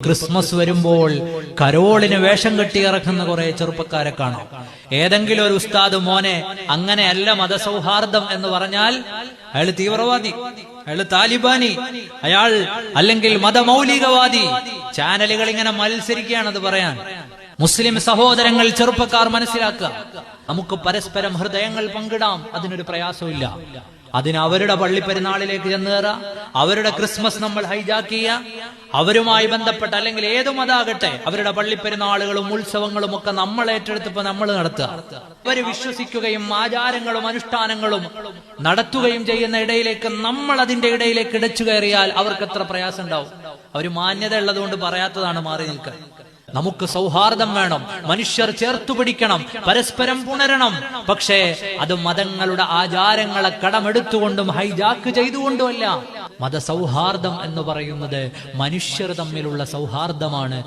Christmas വരുമ്പോൾ കരോളിന് വേഷം കെട്ടി ഇറക്കുന്ന കുറെ ചെറുപ്പക്കാരെ കാണാം. ഏതെങ്കിലും ഒരു ഉസ്താദ് മോനെ അങ്ങനെയല്ല മതസൗഹാർദ്ദം എന്ന് പറഞ്ഞാൽ അയാൾ തീവ്രവാദി, അയാൾ താലിബാനി, അയാൾ അല്ലെങ്കിൽ മതമൗലികവാദി. ചാനലുകൾ ഇങ്ങനെ മത്സരിക്കുകയാണത് പറയാൻ. മുസ്ലിം സഹോദരങ്ങൾ, ചെറുപ്പക്കാർ മനസ്സിലാക്കുക, നമുക്ക് പരസ്പരം ഹൃദയങ്ങൾ പങ്കിടാം, അതിനൊരു പ്രയാസമില്ല. അതിന് അവരുടെ പള്ളിപ്പെരുന്നാളിലേക്ക് ചെന്നേറാ, അവരുടെ ക്രിസ്മസ് നമ്മൾ ഹൈജാക്ക് ചെയ്യുക, അവരുമായി ബന്ധപ്പെട്ട അല്ലെങ്കിൽ ഏതു മതാകട്ടെ അവരുടെ പള്ളിപ്പെരുന്നാളുകളും ഉത്സവങ്ങളും ഒക്കെ നമ്മൾ ഏറ്റെടുത്തപ്പോ നമ്മൾ നടത്തുക. അവര് വിശ്വസിക്കുകയും ആചാരങ്ങളും അനുഷ്ഠാനങ്ങളും നടത്തുകയും ചെയ്യുന്ന ഇടയിലേക്ക് നമ്മൾ അതിന്റെ ഇടയിലേക്ക് ഇടച്ചു കയറിയാൽ അവർക്ക് എത്ര പ്രയാസം ഉണ്ടാവും. അവര് മാന്യത ഉള്ളതുകൊണ്ട് പറയാത്തതാണ് മാറി നിൽക്കാൻ. നമുക്ക് സൗഹാർദ്ദം വേണം, മനുഷ്യർ ചേർത്തു പിടിക്കണം, പരസ്പരം പുണരണം. പക്ഷേ അത് മതങ്ങളുടെ ആചാരങ്ങളെ കടമെടുത്തുകൊണ്ടും ഹൈജാക്ക് ചെയ്തുകൊണ്ടുമല്ല. മതസൗഹാർദ്ദം എന്ന് പറയുന്നത് മനുഷ്യർ തമ്മിലുള്ള സൗഹാർദ്ദമാണ്.